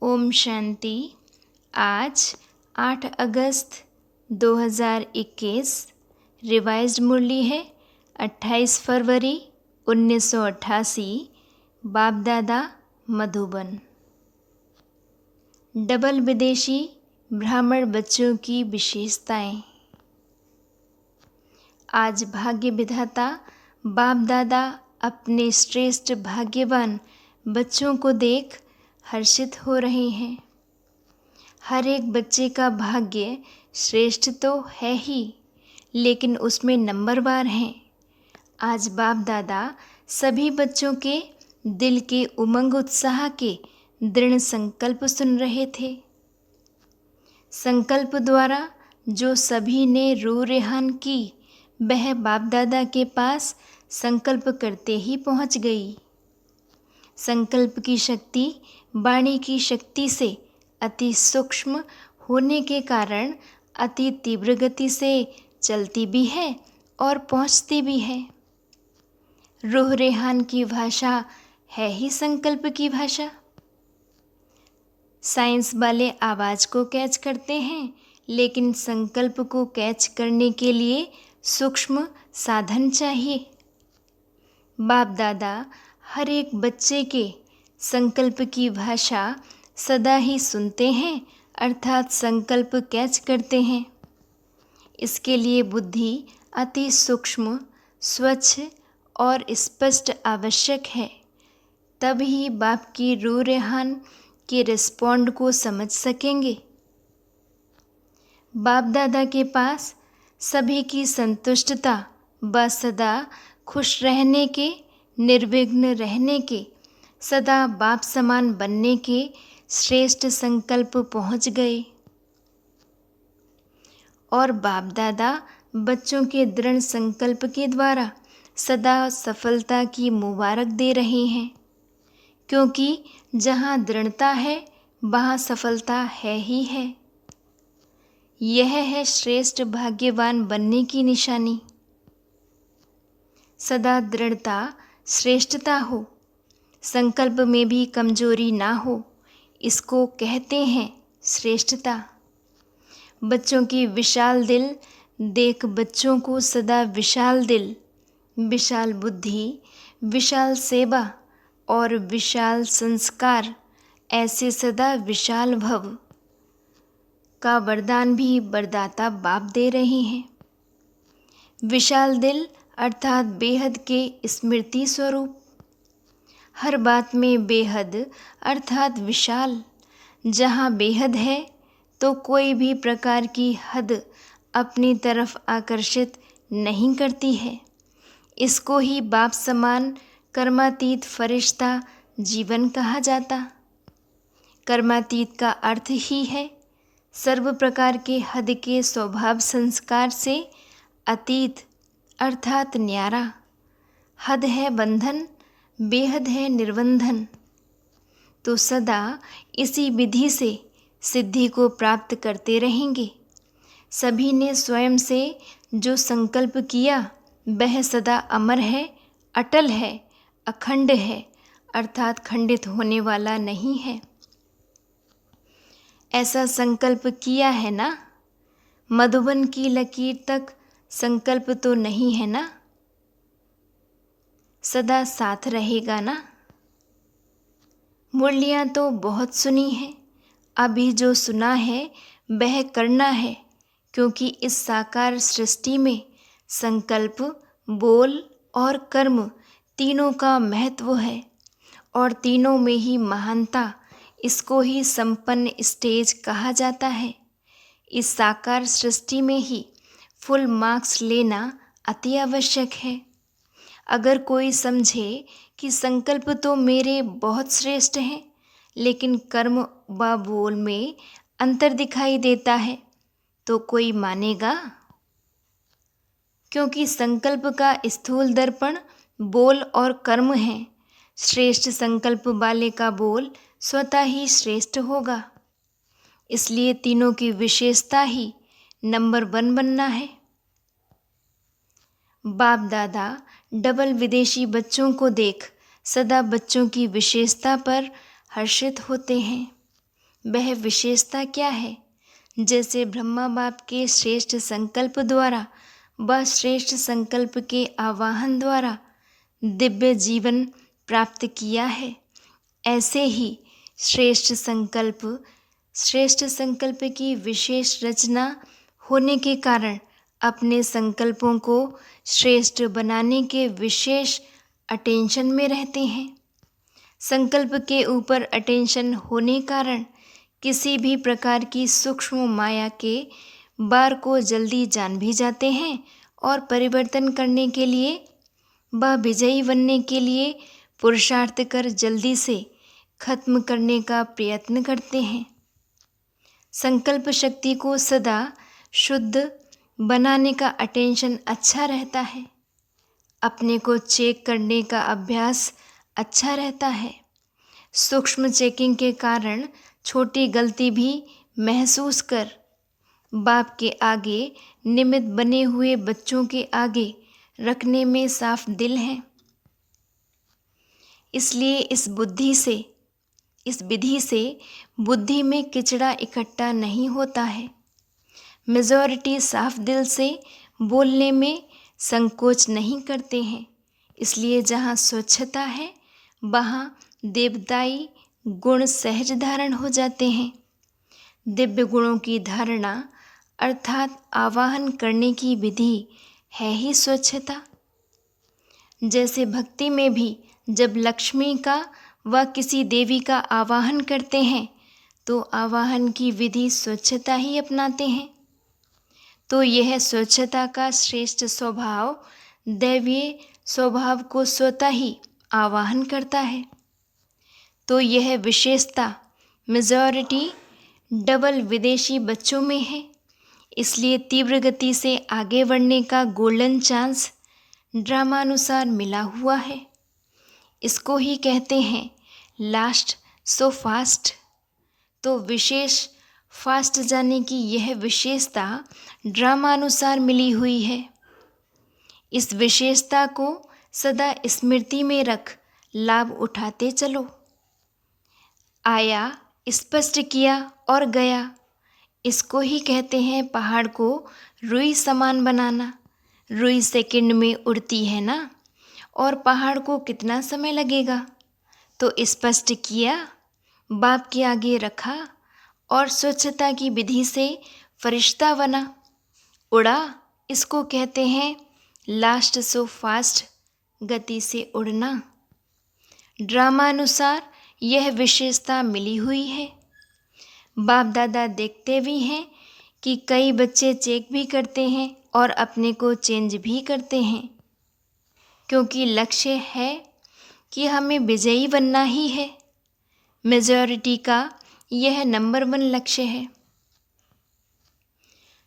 ओम शांति। आज 8 अगस्त 2021 रिवाइज्ड मुरली है 28 फरवरी 1988 बाप दादा मधुबन। डबल विदेशी ब्राह्मण बच्चों की विशेषताएं। आज भाग्य विधाता बाप दादा अपने श्रेष्ठ भाग्यवान बच्चों को देख हर्षित हो रहे हैं। हर एक बच्चे का भाग्य श्रेष्ठ तो है ही, लेकिन उसमें नंबरवार हैं। आज बाप दादा सभी बच्चों के दिल के उमंग उत्साह के दृढ़ संकल्प सुन रहे थे। संकल्प द्वारा जो सभी ने रूह रेहान की, वह बाप दादा के पास संकल्प करते ही पहुंच गई। संकल्प की शक्ति वाणी की शक्ति से अति सूक्ष्म होने के कारण अति तीव्र गति से चलती भी है और पहुंचती भी है। रूह रेहान की भाषा है ही संकल्प की भाषा। साइंस वाले आवाज़ को कैच करते हैं, लेकिन संकल्प को कैच करने के लिए सूक्ष्म साधन चाहिए। बाप दादा हर एक बच्चे के संकल्प की भाषा सदा ही सुनते हैं, अर्थात संकल्प कैच करते हैं। इसके लिए बुद्धि अति सूक्ष्म, स्वच्छ और स्पष्ट आवश्यक है। तब ही बाप की रूह रेहान के रिस्पॉन्ड को समझ सकेंगे। बाप दादा के पास सभी की संतुष्टता व सदा खुश रहने के, निर्विघ्न रहने के, सदा बाप समान बनने के श्रेष्ठ संकल्प पहुंच गए। और बाप दादा बच्चों के दृढ़ संकल्प के द्वारा सदा सफलता की मुबारक दे रहे हैं, क्योंकि जहाँ दृढ़ता है वहाँ सफलता है ही है। यह है श्रेष्ठ भाग्यवान बनने की निशानी। सदा दृढ़ता, श्रेष्ठता हो, संकल्प में भी कमजोरी ना हो, इसको कहते हैं श्रेष्ठता। बच्चों की विशाल दिल देख बच्चों को सदा विशाल दिल, विशाल बुद्धि, विशाल सेवा और विशाल संस्कार, ऐसे सदा विशाल भव का वरदान भी वरदाता बाप दे रहे हैं। विशाल दिल अर्थात बेहद के स्मृति स्वरूप। हर बात में बेहद अर्थात विशाल। जहाँ बेहद है तो कोई भी प्रकार की हद अपनी तरफ आकर्षित नहीं करती है। इसको ही बाप समान कर्मातीत फरिश्ता जीवन कहा जाता। कर्मातीत का अर्थ ही है सर्व प्रकार के हद के स्वभाव संस्कार से अतीत अर्थात न्यारा। हद है बंधन, बेहद है निर्बंधन। तो सदा इसी विधि से सिद्धि को प्राप्त करते रहेंगे। सभी ने स्वयं से जो संकल्प किया वह सदा अमर है, अटल है, अखंड है, अर्थात खंडित होने वाला नहीं है। ऐसा संकल्प किया है ना? मधुबन की लकीर तक संकल्प तो नहीं है ना? सदा साथ रहेगा ना? मुरलियाँ तो बहुत सुनी हैं, अभी जो सुना है वह करना है, क्योंकि इस साकार सृष्टि में संकल्प, बोल और कर्म तीनों का महत्व है और तीनों में ही महानता। इसको ही संपन्न स्टेज कहा जाता है। इस साकार सृष्टि में ही फुल मार्क्स लेना अति आवश्यक है। अगर कोई समझे कि संकल्प तो मेरे बहुत श्रेष्ठ हैं, लेकिन कर्म व बोल में अंतर दिखाई देता है, तो कोई मानेगा? क्योंकि संकल्प का स्थूल दर्पण बोल और कर्म है। श्रेष्ठ संकल्प वाले का बोल स्वतः ही श्रेष्ठ होगा। इसलिए तीनों की विशेषता ही नंबर 1 बनना है। बाप दादा डबल विदेशी बच्चों को देख सदा बच्चों की विशेषता पर हर्षित होते हैं। वह विशेषता क्या है? जैसे ब्रह्मा बाप के श्रेष्ठ संकल्प द्वारा व श्रेष्ठ संकल्प के आवाहन द्वारा दिव्य जीवन प्राप्त किया है, ऐसे ही श्रेष्ठ संकल्प की विशेष रचना होने के कारण अपने संकल्पों को श्रेष्ठ बनाने के विशेष अटेंशन में रहते हैं। संकल्प के ऊपर अटेंशन होने कारण किसी भी प्रकार की सूक्ष्म माया के बार को जल्दी जान भी जाते हैं और परिवर्तन करने के लिए व विजयी बनने के लिए पुरुषार्थ कर जल्दी से खत्म करने का प्रयत्न करते हैं। संकल्प शक्ति को सदा शुद्ध बनाने का अटेंशन अच्छा रहता है। अपने को चेक करने का अभ्यास अच्छा रहता है। सूक्ष्म चेकिंग के कारण छोटी गलती भी महसूस कर बाप के आगे निमित्त बने हुए बच्चों के आगे रखने में साफ दिल है। इसलिए इस विधि से बुद्धि में किचड़ा इकट्ठा नहीं होता है। मेजॉरिटी साफ दिल से बोलने में संकोच नहीं करते हैं। इसलिए जहाँ स्वच्छता है वहाँ देवताई गुण सहज धारण हो जाते हैं। दिव्य गुणों की धारणा अर्थात आवाहन करने की विधि है ही स्वच्छता। जैसे भक्ति में भी जब लक्ष्मी का व किसी देवी का आवाहन करते हैं तो आवाहन की विधि स्वच्छता ही अपनाते हैं। तो यह स्वच्छता का श्रेष्ठ स्वभाव दैवीय स्वभाव को स्वतः ही आवाहन करता है। तो यह विशेषता मेजॉरिटी डबल विदेशी बच्चों में है। इसलिए तीव्र गति से आगे बढ़ने का गोल्डन चांस ड्रामानुसार मिला हुआ है। इसको ही कहते हैं लास्ट सो फास्ट। तो विशेष फास्ट जाने की यह विशेषता ड्रामानुसार मिली हुई है। इस विशेषता को सदा स्मृति में रख लाभ उठाते चलो। आया, स्पष्ट किया और गया। इसको ही कहते हैं पहाड़ को रुई समान बनाना। रुई सेकंड में उड़ती है ना, और पहाड़ को कितना समय लगेगा? तो स्पष्ट किया, बाप के आगे रखा और स्वच्छता की विधि से फरिश्ता बना, उड़ा। इसको कहते हैं लास्ट सो फास्ट, गति से उड़ना। ड्रामानुसार यह विशेषता मिली हुई है। बाप दादा देखते भी हैं कि कई बच्चे चेक भी करते हैं और अपने को चेंज भी करते हैं, क्योंकि लक्ष्य है कि हमें विजयी बनना ही है। मेजॉरिटी का यह नंबर 1 लक्ष्य है।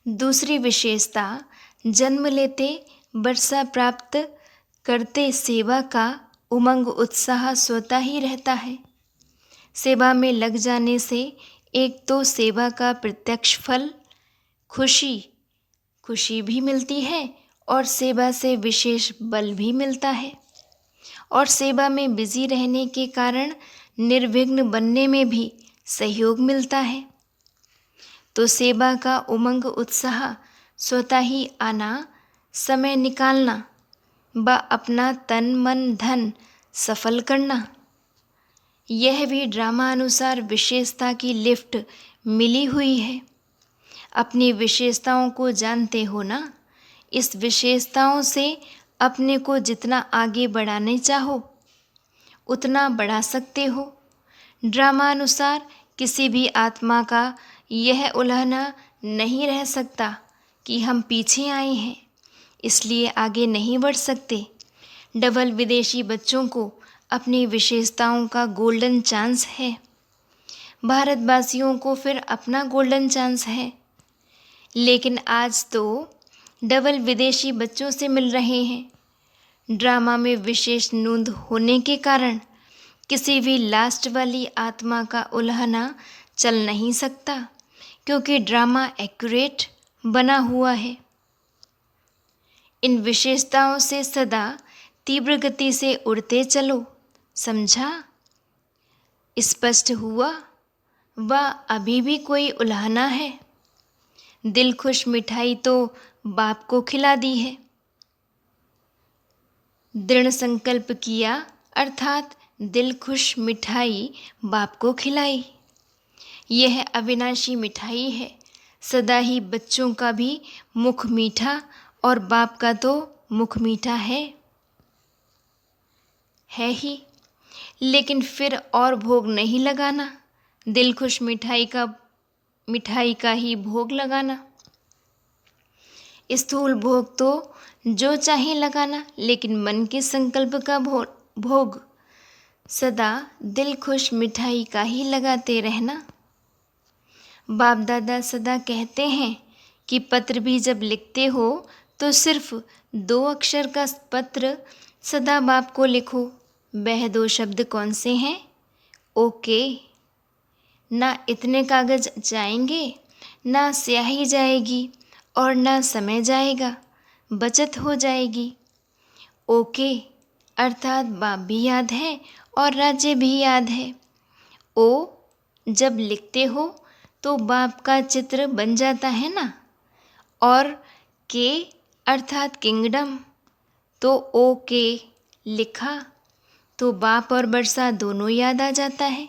दूसरी विशेषता, जन्म लेते वर्षा प्राप्त करते सेवा का उमंग उत्साह स्वतः ही रहता है। सेवा में लग जाने से एक तो सेवा का प्रत्यक्ष फल खुशी भी मिलती है और सेवा से विशेष बल भी मिलता है, और सेवा में बिजी रहने के कारण निर्विघ्न बनने में भी सहयोग मिलता है। तो सेवा का उमंग उत्साह स्वतः ही आना, समय निकालना व अपना तन मन धन सफल करना, यह भी ड्रामा अनुसार विशेषता की लिफ्ट मिली हुई है। अपनी विशेषताओं को जानते हो ना, इस विशेषताओं से अपने को जितना आगे बढ़ाने चाहो उतना बढ़ा सकते हो। ड्रामा अनुसार किसी भी आत्मा का यह उलहना नहीं रह सकता कि हम पीछे आए हैं इसलिए आगे नहीं बढ़ सकते। डबल विदेशी बच्चों को अपनी विशेषताओं का गोल्डन चांस है। भारतवासियों को फिर अपना गोल्डन चांस है, लेकिन आज तो डबल विदेशी बच्चों से मिल रहे हैं। ड्रामा में विशेष नूंद होने के कारण किसी भी लास्ट वाली आत्मा का उल्हना चल नहीं सकता, क्योंकि ड्रामा एक्यूरेट बना हुआ है। इन विशेषताओं से सदा तीव्र गति से उड़ते चलो। समझा? स्पष्ट हुआ? वह अभी भी कोई उल्हाना है। दिल खुश मिठाई तो बाप को खिला दी है। दृढ़ संकल्प किया अर्थात दिल खुश मिठाई बाप को खिलाई। यह अविनाशी मिठाई है, सदा ही बच्चों का भी मुख मीठा और बाप का तो मुख मीठा है ही। लेकिन फिर और भोग नहीं लगाना, दिल खुश मिठाई का ही भोग लगाना। स्थूल भोग तो जो चाहे लगाना, लेकिन मन के संकल्प का भोग सदा दिल खुश मिठाई का ही लगाते रहना। बाप दादा सदा कहते हैं कि पत्र भी जब लिखते हो तो सिर्फ 2 अक्षर का पत्र सदा बाप को लिखो। वह 2 शब्द कौन से हैं? ओके। ना इतने कागज जाएंगे, ना स्याही जाएगी और ना समय जाएगा, बचत हो जाएगी। ओके अर्थात बाप भी याद है और राज्य भी याद है। ओ जब लिखते हो तो बाप का चित्र बन जाता है ना। और के अर्थात किंगडम, तो ओ के लिखा तो बाप और वर्षा दोनों याद आ जाता है।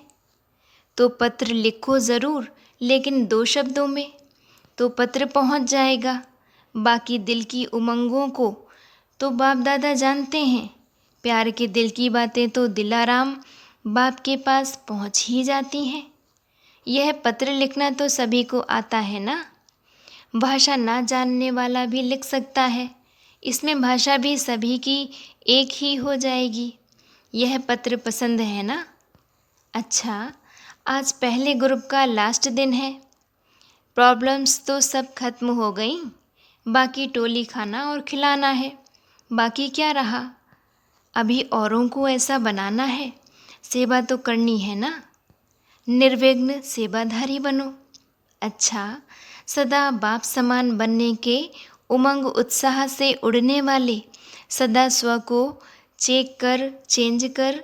तो पत्र लिखो ज़रूर, लेकिन 2 शब्दों में, तो पत्र पहुंच जाएगा। बाकी दिल की उमंगों को तो बाप दादा जानते हैं। प्यार के दिल की बातें तो दिलाराम बाप के पास पहुंच ही जाती हैं। यह पत्र लिखना तो सभी को आता है ना। भाषा ना जानने वाला भी लिख सकता है, इसमें भाषा भी सभी की एक ही हो जाएगी। यह पत्र पसंद है ना। अच्छा, आज पहले ग्रुप का लास्ट दिन है। प्रॉब्लम्स तो सब खत्म हो गई, बाकी टोली खाना और खिलाना है। बाकी क्या रहा, अभी औरों को ऐसा बनाना है। सेवा तो करनी है ना। निर्विघ्न सेवाधारी बनो। अच्छा, सदा बाप समान बनने के उमंग उत्साह से उड़ने वाले, सदा स्व को चेंज कर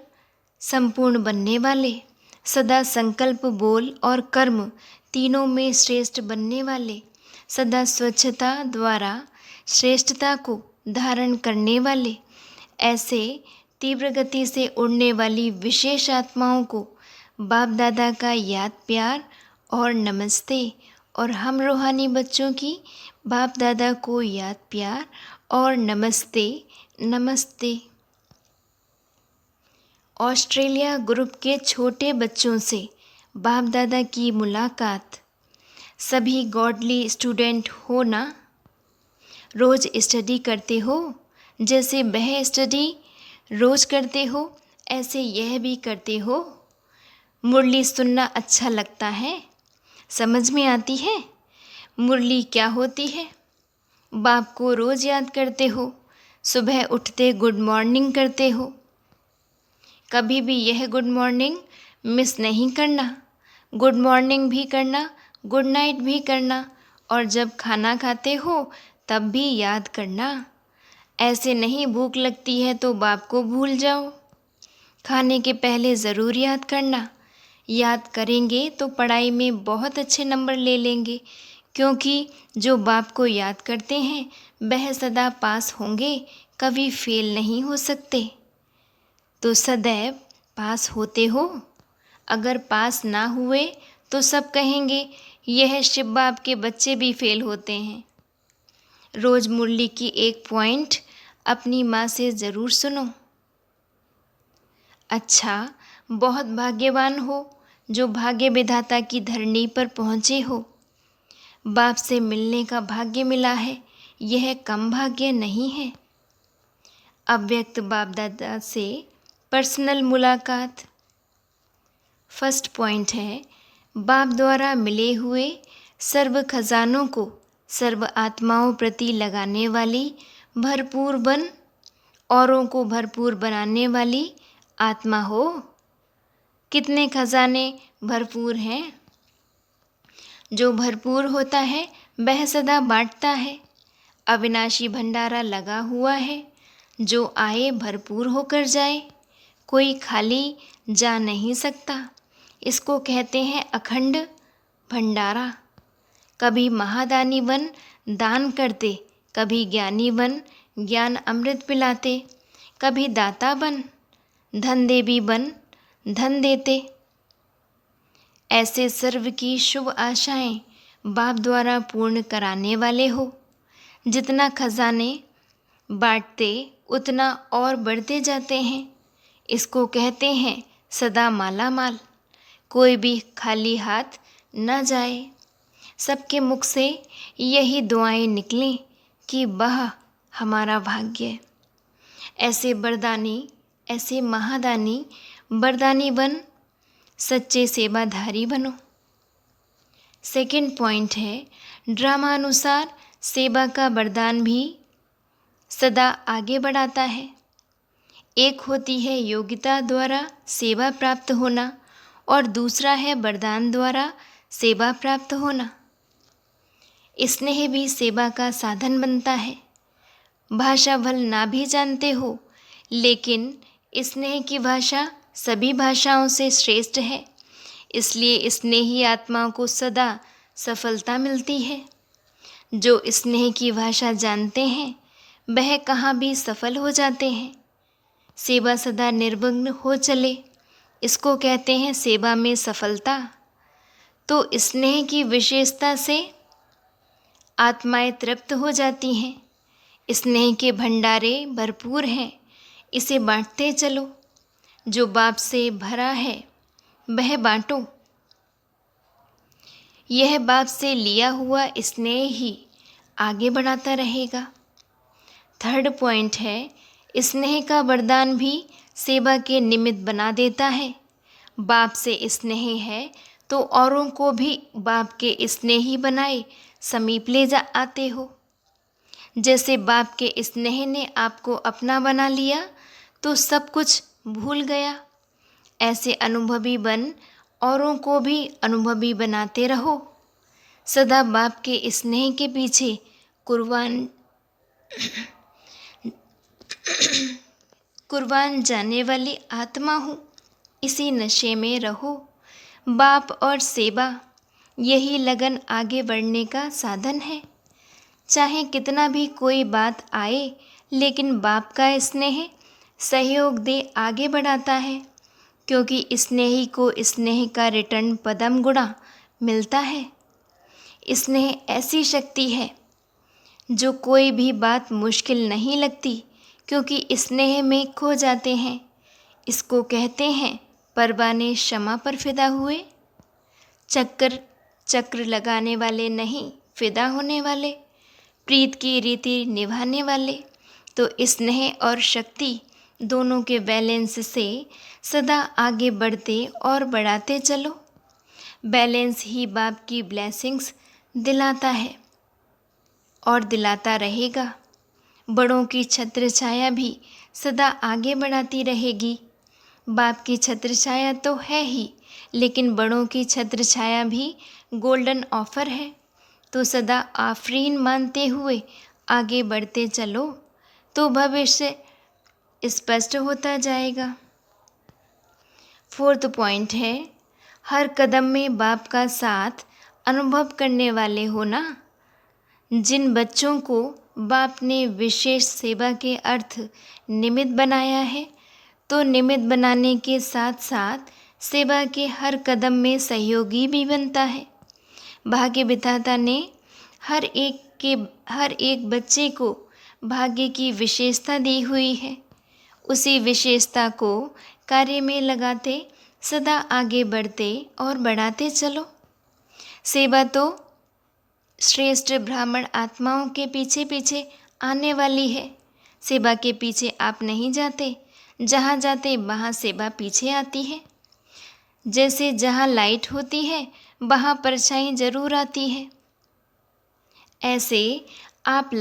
संपूर्ण बनने वाले, सदा संकल्प बोल और कर्म तीनों में श्रेष्ठ बनने वाले, सदा स्वच्छता द्वारा श्रेष्ठता को धारण करने वाले, ऐसे तीव्र गति से उड़ने वाली विशेष आत्माओं को बाप दादा का याद प्यार और नमस्ते। और हम रूहानी बच्चों की बाप दादा को याद प्यार और नमस्ते नमस्ते। ऑस्ट्रेलिया ग्रुप के छोटे बच्चों से बाप दादा की मुलाकात। सभी गॉडली स्टूडेंट हो ना। रोज़ स्टडी करते हो, जैसे वह स्टडी रोज़ करते हो ऐसे यह भी करते हो। मुरली सुनना अच्छा लगता है, समझ में आती है मुरली क्या होती है। बाप को रोज़ याद करते हो, सुबह उठते गुड मॉर्निंग करते हो। कभी भी यह गुड मॉर्निंग मिस नहीं करना। गुड मॉर्निंग भी करना, गुड नाइट भी करना, और जब खाना खाते हो तब भी याद करना। ऐसे नहीं भूख लगती है तो बाप को भूल जाओ। खाने के पहले ज़रूर याद करना। याद करेंगे तो पढ़ाई में बहुत अच्छे नंबर ले लेंगे, क्योंकि जो बाप को याद करते हैं वह सदा पास होंगे, कभी फेल नहीं हो सकते। तो सदैव पास होते हो। अगर पास ना हुए तो सब कहेंगे यह शिव बाप के बच्चे भी फेल होते हैं। रोज़ मुरली की एक पॉइंट अपनी माँ से ज़रूर सुनो। अच्छा, बहुत भाग्यवान हो जो भाग्य विधाता की धरनी पर पहुँचे हो। बाप से मिलने का भाग्य मिला है, यह कम भाग्य नहीं है। अव्यक्त बाप दादा से पर्सनल मुलाकात। फर्स्ट पॉइंट है, बाप द्वारा मिले हुए सर्व खजानों को सर्व आत्माओं प्रति लगाने वाली भरपूर बन, औरों को भरपूर बनाने वाली आत्मा हो। कितने खजाने भरपूर हैं। जो भरपूर होता है वह सदा बांटता है। अविनाशी भंडारा लगा हुआ है, जो आए भरपूर होकर जाए। कोई खाली जा नहीं सकता, इसको कहते हैं अखंड भंडारा। कभी महादानी बन दान करते, कभी ज्ञानी बन ज्ञान अमृत पिलाते, कभी दाता बन धन देवी बन धन देते। ऐसे सर्व की शुभ आशाएं बाप द्वारा पूर्ण कराने वाले हो। जितना खजाने बांटते उतना और बढ़ते जाते हैं। इसको कहते हैं सदा माला माल। कोई भी खाली हाथ न जाए। सबके मुख से यही दुआएं निकलें कि वह हमारा भाग्य। ऐसे बरदानी, ऐसे महादानी बरदानी बन सच्चे सेवाधारी बनो। सेकंड पॉइंट है, ड्रामा अनुसार सेवा का वरदान भी सदा आगे बढ़ाता है। एक होती है योग्यता द्वारा सेवा प्राप्त होना और दूसरा है वरदान द्वारा सेवा प्राप्त होना। स्नेह भी सेवा का साधन बनता है। भाषा भल ना भी जानते हो, लेकिन स्नेह की भाषा सभी भाषाओं से श्रेष्ठ है। इसलिए स्नेही आत्माओं को सदा सफलता मिलती है। जो स्नेह की भाषा जानते हैं वह कहाँ भी सफल हो जाते हैं। सेवा सदा निर्विघ्न हो चले, इसको कहते हैं सेवा में सफलता। तो स्नेह की विशेषता से आत्माएं तृप्त हो जाती हैं। स्नेह के भंडारे भरपूर हैं, इसे बांटते चलो। जो बाप से भरा है वह बांटो। यह बाप से लिया हुआ स्नेह ही आगे बढ़ाता रहेगा। थर्ड पॉइंट है, स्नेह का वरदान भी सेवा के निमित्त बना देता है। बाप से स्नेह है तो औरों को भी बाप के स्नेही बनाए समीप ले जा आते हो। जैसे बाप के स्नेह ने आपको अपना बना लिया तो सब कुछ भूल गया। ऐसे अनुभवी बन औरों को भी अनुभवी बनाते रहो। सदा बाप के स्नेह के पीछे कुर्बान जाने वाली आत्मा हूँ। इसी नशे में रहो। बाप और सेवा, यही लगन आगे बढ़ने का साधन है। चाहे कितना भी कोई बात आए, लेकिन बाप का स्नेह सहयोग दे आगे बढ़ाता है। क्योंकि स्नेही को स्नेह का रिटर्न पदम गुणा मिलता है। स्नेह ऐसी शक्ति है जो कोई भी बात मुश्किल नहीं लगती, क्योंकि स्नेह में खो जाते हैं। इसको कहते हैं परवाने क्षमा पर फिदा हुए। चक्र लगाने वाले नहीं, फिदा होने वाले, प्रीत की रीति निभाने वाले। तो स्नेह और शक्ति दोनों के बैलेंस से सदा आगे बढ़ते और बढ़ाते चलो। बैलेंस ही बाप की ब्लेसिंग्स दिलाता है और दिलाता रहेगा। बड़ों की छत्र छाया भी सदा आगे बढ़ाती रहेगी। बाप की छत्र छाया तो है ही, लेकिन बड़ों की छत्र छाया भी गोल्डन ऑफर है। तो सदा आफरीन मानते हुए आगे बढ़ते चलो, तो भविष्य स्पष्ट होता जाएगा। फोर्थ पॉइंट है, हर कदम में बाप का साथ अनुभव करने वाले हो ना। जिन बच्चों को बाप ने विशेष सेवा के अर्थ निमित्त बनाया है, तो निमित्त बनाने के साथ साथ सेवा के हर कदम में सहयोगी भी बनता है। भाग्य विधाता ने हर एक बच्चे को भाग्य की विशेषता दी हुई है। उसी विशेषता को कार्य में लगाते सदा आगे बढ़ते और बढ़ाते चलो। सेवा तो श्रेष्ठ ब्राह्मण आत्माओं के पीछे पीछे आने वाली है। सेवा के पीछे आप नहीं जाते, जहाँ जाते वहाँ सेवा पीछे आती है। जैसे जहाँ लाइट होती है वहाँ परछाई जरूर आती है। ऐसे आप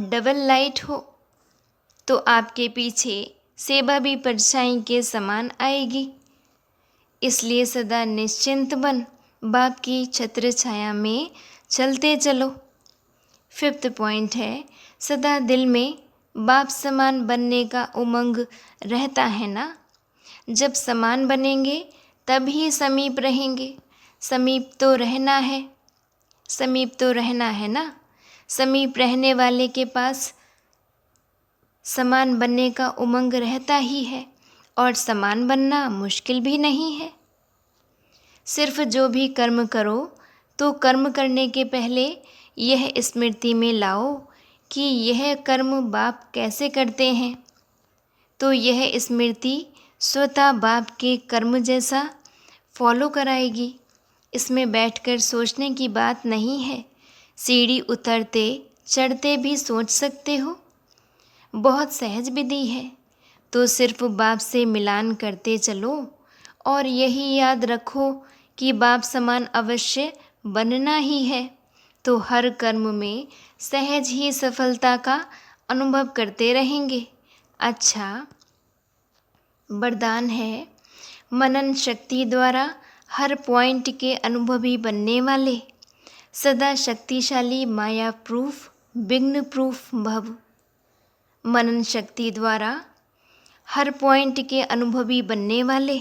डबल लाइट हो, तो आपके पीछे सेवा भी परछाई के समान आएगी। इसलिए सदा निश्चिंत बन बाप की छत्र छाया में चलते चलो। फिफ्थ पॉइंट है, सदा दिल में बाप समान बनने का उमंग रहता है ना। जब समान बनेंगे तब ही समीप रहेंगे। समीप तो रहना है, समीप तो रहना है ना। समीप रहने वाले के पास समान बनने का उमंग रहता ही है, और समान बनना मुश्किल भी नहीं है। सिर्फ जो भी कर्म करो तो कर्म करने के पहले यह स्मृति में लाओ कि यह कर्म बाप कैसे करते हैं। तो यह स्मृति स्वतः बाप के कर्म जैसा फॉलो कराएगी। इसमें बैठकर सोचने की बात नहीं है। सीढ़ी उतरते चढ़ते भी सोच सकते हो। बहुत सहज विधि है। तो सिर्फ बाप से मिलान करते चलो और यही याद रखो कि बाप समान अवश्य बनना ही है। तो हर कर्म में सहज ही सफलता का अनुभव करते रहेंगे। अच्छा, वरदान है, मनन शक्ति द्वारा हर पॉइंट के अनुभवी बनने वाले, सदा शक्तिशाली माया प्रूफ विघ्न प्रूफ भव। मनन शक्ति द्वारा हर पॉइंट के अनुभवी बनने वाले,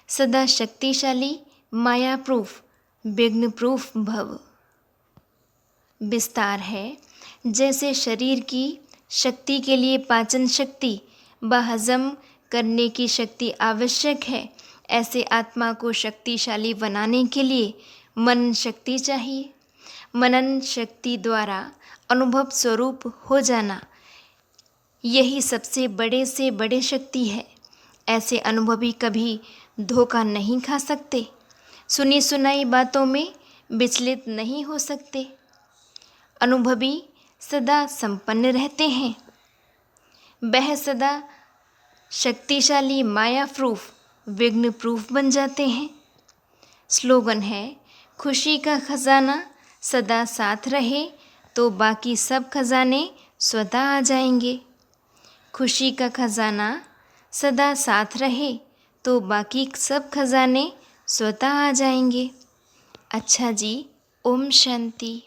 सदा शक्तिशाली माया प्रूफ विघ्न प्रूफ भव। विस्तार है, जैसे शरीर की शक्ति के लिए पाचन शक्ति व हजम करने की शक्ति आवश्यक है, ऐसे आत्मा को शक्तिशाली बनाने के लिए मनन शक्ति चाहिए। मनन शक्ति द्वारा अनुभव स्वरूप हो जाना, यही सबसे बड़े से बड़े शक्ति है। ऐसे अनुभवी कभी धोखा नहीं खा सकते, सुनी सुनाई बातों में विचलित नहीं हो सकते। अनुभवी सदा संपन्न रहते हैं। वह सदा शक्तिशाली माया प्रूफ विघ्न प्रूफ बन जाते हैं। स्लोगन है, खुशी का खजाना सदा साथ रहे तो बाकी सब खजाने स्वतः आ जाएंगे। खुशी का खजाना सदा साथ रहे तो बाकी सब खजाने स्वतः आ जाएंगे। अच्छा जी, ओम शांति।